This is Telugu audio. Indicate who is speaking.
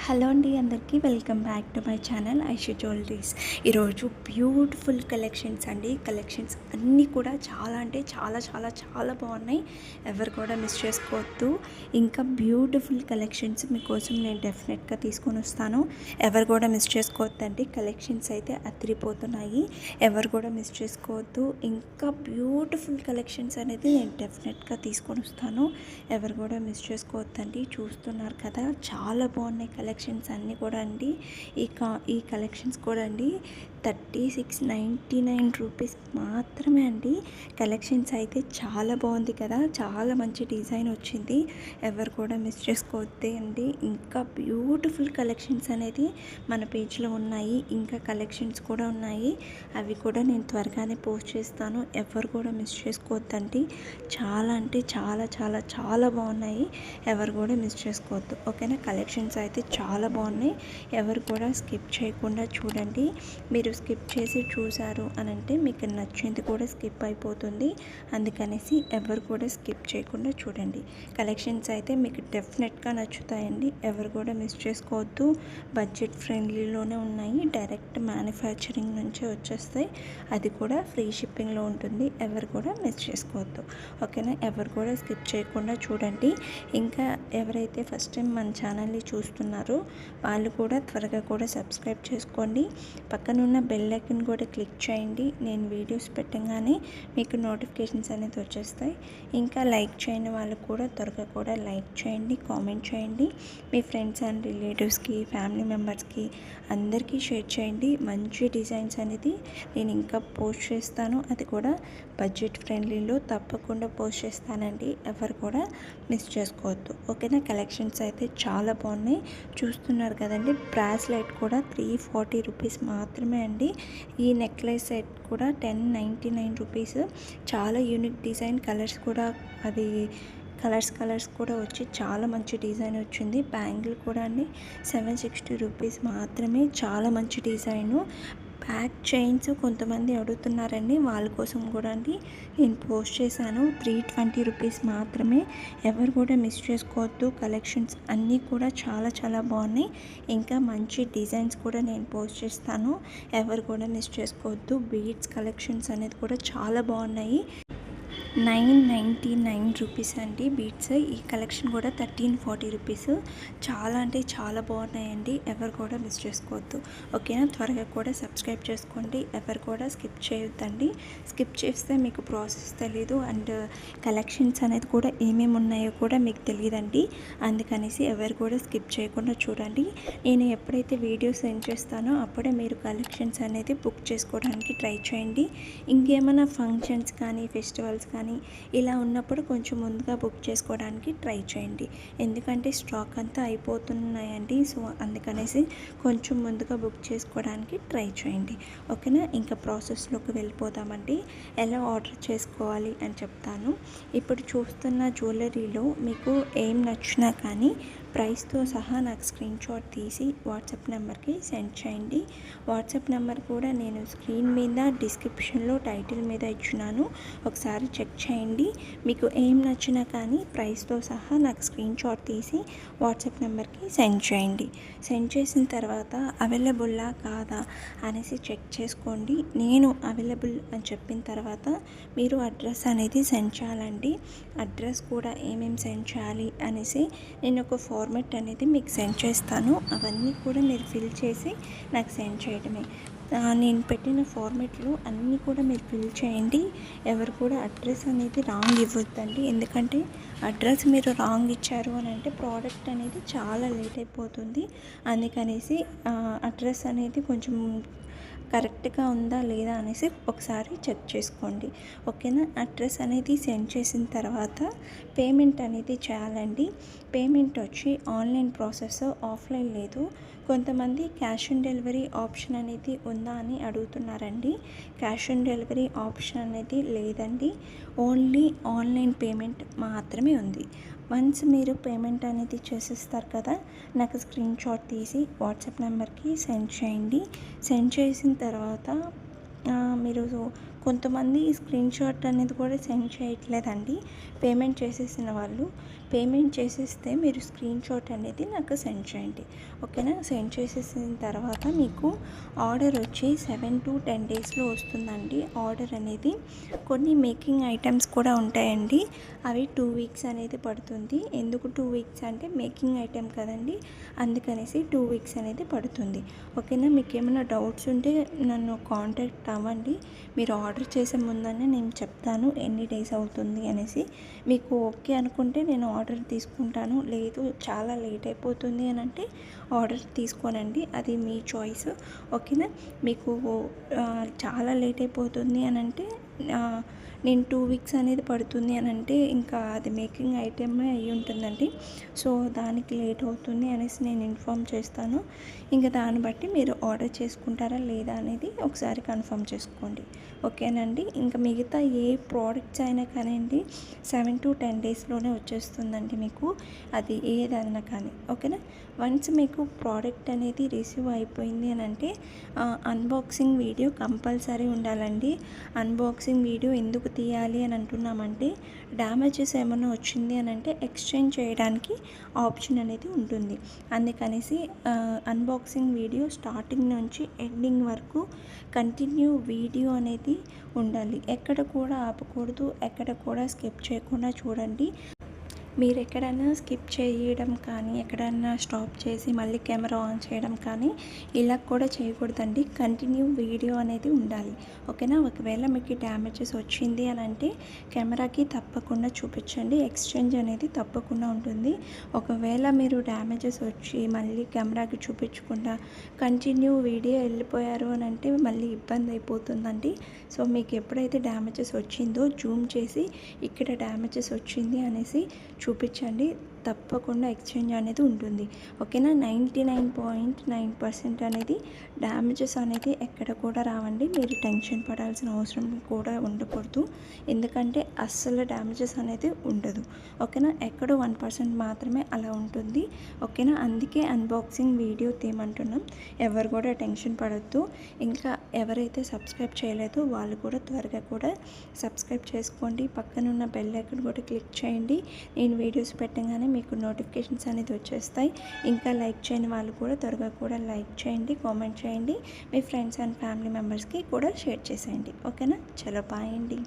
Speaker 1: హలో అండి, అందరికీ welcome back to my channel Aishu jewelleries. ఈరోజు బ్యూటిఫుల్ కలెక్షన్స్ అండి. కలెక్షన్స్ అన్నీ కూడా చాలా అంటే చాలా చాలా చాలా బాగున్నాయి. ఎవరు కూడా మిస్ చేసుకోవద్దు. ఇంకా బ్యూటిఫుల్ కలెక్షన్స్ మీకోసం నేను డెఫినెట్గా తీసుకొని వస్తాను. ఎవరు కూడా మిస్ చేసుకోవద్దండి. కలెక్షన్స్ అయితే అదిరిపోతున్నాయి. ఎవరు కూడా మిస్ చేసుకోవద్దు. ఇంకా బ్యూటిఫుల్ కలెక్షన్స్ అనేది నేను డెఫినెట్గా తీసుకొని వస్తాను. ఎవరు కూడా మిస్ చేసుకోవద్దండి. చూస్తున్నారు కదా, చాలా బాగున్నాయి కలెక్షన్స్ అన్నీ కూడా అండి. ఈ కలెక్షన్స్ కూడా అండి 3699 రూపీస్ మాత్రమే అండి. కలెక్షన్స్ అయితే చాలా బాగుంది కదా, చాలా మంచి డిజైన్ వచ్చింది. ఎవరు కూడా మిస్ చేసుకోవద్దే అండి. ఇంకా బ్యూటిఫుల్ కలెక్షన్స్ అనేది మన పేజ్లో ఉన్నాయి. ఇంకా కలెక్షన్స్ కూడా ఉన్నాయి. అవి కూడా నేను త్వరగానే పోస్ట్ చేస్తాను. ఎవరు కూడా మిస్ చేసుకోవద్దండి. చాలా అంటే చాలా చాలా చాలా బాగున్నాయి. ఎవరు కూడా మిస్ చేసుకోవద్దు. ఓకేనా. కలెక్షన్స్ అయితే చాలా బాగున్నాయి. ఎవరు కూడా స్కిప్ చేయకుండా చూడండి. మీరు స్కిప్ చేసి చూసారు అని అంటే మీకు నచ్చింది కూడా స్కిప్ అయిపోతుంది. అందుకనేసి ఎవరు కూడా స్కిప్ చేయకుండా చూడండి. కలెక్షన్స్ అయితే మీకు డెఫినెట్గా నచ్చుతాయండి. ఎవరు కూడా మిస్ చేసుకోవద్దు. బడ్జెట్ ఫ్రెండ్లీలోనే ఉన్నాయి. డైరెక్ట్ మ్యానుఫ్యాక్చరింగ్ నుంచే వచ్చేస్తాయి. అది కూడా ఫ్రీ షిప్పింగ్లో ఉంటుంది. ఎవరు కూడా మిస్ చేసుకోవద్దు. ఓకేనా. ఎవరు కూడా స్కిప్ చేయకుండా చూడండి. ఇంకా ఎవరైతే ఫస్ట్ టైం మన ఛానల్ని చూస్తున్నారో వాళ్ళు కూడా త్వరగా కూడా సబ్స్క్రైబ్ చేసుకోండి. పక్కనున్న బెల్ ఐకాన్ కూడా క్లిక్ చేయండి. నేను వీడియోస్ పెట్టగానే మీకు నోటిఫికేషన్స్ అనేది వచ్చేస్తాయి. ఇంకా లైక్ చేయని వాళ్ళు కూడా త్వరగా కూడా లైక్ చేయండి, కామెంట్ చేయండి. మీ ఫ్రెండ్స్ అండ్ రిలేటివ్స్కి, ఫ్యామిలీ మెంబర్స్కి అందరికీ షేర్ చేయండి. మంచి డిజైన్స్ అనేది నేను ఇంకా పోస్ట్ చేస్తాను. అది కూడా బడ్జెట్ ఫ్రెండ్లీలో తప్పకుండా పోస్ట్ చేస్తానండి. ఎవరు కూడా మిస్ చేసుకోవద్దు. ఓకేనా. కలెక్షన్స్ అయితే చాలా బాగున్నాయి. చూస్తున్నారు కదండి. బ్రాస్లెట్ కూడా 340 రూపీస్ మాత్రమే అండి. ఈ నెక్లెస్ సెట్ కూడా 1099 రూపీస్. చాలా యూనిక్ డిజైన్. కలర్స్ కూడా అది కలర్స్ కూడా వచ్చి చాలా మంచి డిజైన్ వచ్చింది. బ్యాంగిల్ కూడా అండి 760 రూపీస్ మాత్రమే. చాలా మంచి డిజైను. బ్యాక్ చైన్స్ కొంతమంది అడుగుతున్నారండి. వాళ్ళ కోసం కూడా అండి నేను పోస్ట్ చేశాను. 320 రూపీస్ మాత్రమే. ఎవరు కూడా మిస్ చేసుకోవద్దు. కలెక్షన్స్ అన్నీ కూడా చాలా చాలా బాగున్నాయి. ఇంకా మంచి డిజైన్స్ కూడా నేను పోస్ట్ చేస్తాను. ఎవరు కూడా మిస్ చేసుకోవద్దు. బీడ్స్ కలెక్షన్స్ అనేది కూడా చాలా బాగున్నాయి. 999 రూపీస్ అండి బీడ్స్. ఈ కలెక్షన్ కూడా 1340 రూపీస్. చాలా అంటే చాలా బాగున్నాయండి. ఎవరు కూడా మిస్ చేసుకోవద్దు. ఓకేనా. త్వరగా కూడా సబ్స్క్రైబ్ చేసుకోండి. ఎవరు కూడా స్కిప్ చేయొద్దండి. స్కిప్ చేస్తే మీకు ప్రాసెస్ తెలీదు. అండ్ కలెక్షన్స్ అనేది కూడా ఏమేమి ఉన్నాయో కూడా మీకు తెలియదండి. అందుకనేసి ఎవరు కూడా స్కిప్ చేయకుండా చూడండి. నేను ఎప్పుడైతే వీడియో సెండ్ చేస్తానో అప్పుడే మీరు కలెక్షన్స్ అనేది బుక్ చేసుకోవడానికి ట్రై చేయండి. ఇంకేమైనా ఫంక్షన్స్ కానీ, ఫెస్టివల్స్ కానీ ఇలా ఉన్నప్పుడు కొంచెం ముందుగా బుక్ చేసుకోవడానికి ట్రై చేయండి. ఎందుకంటే స్టాక్ అంతా అయిపోతున్నాయండి. సో అందుకనేసి కొంచెం ముందుగా బుక్ చేసుకోవడానికి ట్రై చేయండి. ఓకేనా. ఇంకా ప్రాసెస్లోకి వెళ్ళిపోదామండి. ఎలా ఆర్డర్ చేసుకోవాలి అని చెప్తాను. ఇప్పుడు చూస్తున్న జ్యువెలరీలో మీకు ఏం నచ్చినా కానీ ప్రైస్తో సహా నాకు స్క్రీన్ షాట్ తీసి వాట్సాప్ నెంబర్కి సెండ్ చేయండి. వాట్సాప్ నెంబర్ కూడా నేను స్క్రీన్ మీద, డిస్క్రిప్షన్లో, టైటిల్ మీద ఇచ్చినాను. ఒకసారి చెక్ చేయండి. మీకు ఏం నచ్చినా కానీ ప్రైస్తో సహా నాకు స్క్రీన్ షాట్ తీసి వాట్సాప్ నెంబర్కి సెండ్ చేయండి. సెండ్ చేసిన తర్వాత అవైలబుల్లా కాదా అనేసి చెక్ చేసుకోండి. నేను అవైలబుల్ అని చెప్పిన తర్వాత మీరు అడ్రస్ అనేది సెండ్ చేయాలండి. అడ్రస్ కూడా ఏమేమి సెండ్ చేయాలి అనేసి నేను ఒక ఫార్మెట్ అనేది మీకు సెండ్ చేస్తాను. అవన్నీ కూడా మీరు ఫిల్ చేసి నాకు సెండ్ చేయడమే. నేను పెట్టిన ఫార్మెట్లో అన్నీ కూడా మీరు ఫిల్ చేయండి. ఎవరు కూడా అడ్రస్ అనేది రాంగ్ ఇవ్వద్దండి. ఎందుకంటే అడ్రస్ మీరు రాంగ్ ఇచ్చారు అని అంటే ప్రోడక్ట్ అనేది చాలా లేట్ అయిపోతుంది. అందుకనేసి అడ్రస్ అనేది కొంచెం కరెక్ట్గా ఉందా లేదా అనేసి ఒకసారి చెక్ చేసుకోండి. ఓకేనా. అడ్రస్ అనేది సెండ్ చేసిన తర్వాత పేమెంట్ అనేది చేయాలండి. పేమెంట్ వచ్చి ఆన్లైన్ ప్రాసెస్, ఆఫ్లైన్ లేదు. కొంతమంది క్యాష్ ఆన్ డెలివరీ ఆప్షన్ అనేది ఉందా అని అడుగుతున్నారండి. క్యాష్ ఆన్ డెలివరీ ఆప్షన్ అనేది లేదండి. ఓన్లీ ఆన్లైన్ పేమెంట్ మాత్రమే ఉంది. వన్స్ మీరు పేమెంట్ అనేది చేసేస్తారు కదా, నాకు స్క్రీన్ షాట్ తీసి వాట్సాప్ నెంబర్కి సెండ్ చేయండి. సెండ్ చేసిన తర్వాత మీరు కొంతమంది స్క్రీన్ షాట్ అనేది కూడా సెండ్ చేయట్లేదండి. పేమెంట్ చేసేసిన వాళ్ళు పేమెంట్ చేసేస్తే మీరు స్క్రీన్ షాట్ అనేది నాకు సెండ్ చేయండి. ఓకేనా? సెండ్ చేసేసిన తర్వాత మీకు ఆర్డర్ వచ్చి 7 to 10 డేస్లో వస్తుందండి ఆర్డర్ అనేది. కొన్ని మేకింగ్ ఐటమ్స్ కూడా ఉంటాయండి, అవి 2 వీక్స్ అనేది పడుతుంది. ఎందుకు 2 వీక్స్ అంటే మేకింగ్ ఐటెం కదండి, అందుకనేసి 2 వీక్స్ అనేది పడుతుంది. ఓకేనా? మీకు ఏమైనా డౌట్స్ ఉంటే నన్ను కాంటాక్ట్ అవ్వండి. మీరు ఆర్డర్ చేసే ముందనే నేను చెప్తాను ఎన్ని డేస్ అవుతుంది అనేసి. మీకు ఓకే అనుకుంటే నేను ఆర్డర్ తీసుకుంటాను, లేదు చాలా లేట్ అయిపోతుంది అని అంటే ఆర్డర్ తీసుకోనండి, అది మీ చాయిస్. ఓకేనా? మీకు చాలా లేట్ అయిపోతుంది అని అంటే నేను 2 వీక్స్ అనేది పడుతుంది అని అంటే ఇంకా అది మేకింగ్ ఐటెమే అయి ఉంటుందండి. సో దానికి లేట్ అవుతుంది అనేసి నేను ఇన్ఫామ్ చేస్తాను. ఇంకా దాన్ని బట్టి మీరు ఆర్డర్ చేసుకుంటారా లేదా అనేది ఒకసారి కన్ఫర్మ్ చేసుకోండి. ఓకేనండి? ఇంకా మిగతా ఏ ప్రోడక్ట్స్ అయినా కానివ్వండి 7 to 10 డేస్లోనే వచ్చేస్తుందండి మీకు, అది ఏదైనా కానీ. ఓకేనా? వన్స్ మీకు ప్రోడక్ట్ అనేది రిసీవ్ అయిపోయింది అని అంటే అన్బాక్సింగ్ వీడియో కంపల్సరీ ఉండాలండి. అన్బాక్సింగ్ వీడియో ఎందుకు తీయాలి అని అంటున్నామంటే, డ్యామేజెస్ ఏమైనా వచ్చింది అని అంటే ఎక్స్చేంజ్ చేయడానికి ఆప్షన్ అనేది ఉంటుంది. అందుకనేసి అన్బాక్సింగ్ వీడియో స్టార్టింగ్ నుంచి ఎండింగ్ వరకు కంటిన్యూ వీడియో అనేది ఉండాలి. ఎక్కడ కూడా ఆపకూడదు, ఎక్కడ కూడా స్కిప్ చేయకుండా చూడండి. మీరు ఎక్కడైనా స్కిప్ చేయడం కానీ, ఎక్కడైనా స్టాప్ చేసి మళ్ళీ కెమెరా ఆన్ చేయడం కానీ ఇలా కూడా చేయకూడదండి. కంటిన్యూ వీడియో అనేది ఉండాలి. ఓకేనా? ఒకవేళ మీకు డ్యామేజెస్ వచ్చింది అని అంటే కెమెరాకి తప్పకుండా చూపించండి, ఎక్స్చేంజ్ అనేది తప్పకుండా ఉంటుంది. ఒకవేళ మీరు డ్యామేజెస్ వచ్చి మళ్ళీ కెమెరాకి చూపించకుండా కంటిన్యూ వీడియో వెళ్ళిపోయారు అని అంటే మళ్ళీ ఇబ్బంది అయిపోతుందండి. సో మీకు ఎప్పుడైతే డ్యామేజెస్ వచ్చిందో జూమ్ చేసి ఇక్కడ డ్యామేజెస్ వచ్చింది అనేసి చూపించండి, తప్పకుండా ఎక్స్చేంజ్ అనేది ఉంటుంది. ఓకేనా? 99.9% అనేది డ్యామేజెస్ అనేది ఎక్కడ కూడా రావండి. మీరు టెన్షన్ పడాల్సిన అవసరం కూడా ఉండకూడదు, ఎందుకంటే అస్సలు డ్యామేజెస్ అనేది ఉండదు. ఓకేనా? ఎక్కడో 1% మాత్రమే అలా ఉంటుంది. ఓకేనా? అందుకే అన్బాక్సింగ్ వీడియో తీయమంటున్నాం. ఎవరు కూడా టెన్షన్ పడద్దు. ఇంకా ఎవరైతే సబ్స్క్రైబ్ చేయలేదో వాళ్ళు కూడా త్వరగా కూడా సబ్స్క్రైబ్ చేసుకోండి. పక్కన ఉన్న బెల్ ఐకాన్ కూడా క్లిక్ చేయండి. నేను వీడియోస్ పెట్టగానే మీకు నోటిఫికేషన్స్ అనేది వచ్చేస్తాయి. ఇంకా లైక్ చేయని వాళ్ళు కూడా త్వరగా కూడా లైక్ చేయండి, కామెంట్ చేయండి, మీ ఫ్రెండ్స్ అండ్ ఫ్యామిలీ మెంబర్స్కి కూడా షేర్ చేసేయండి. ఓకేనా? చలో బాయ్ అండి.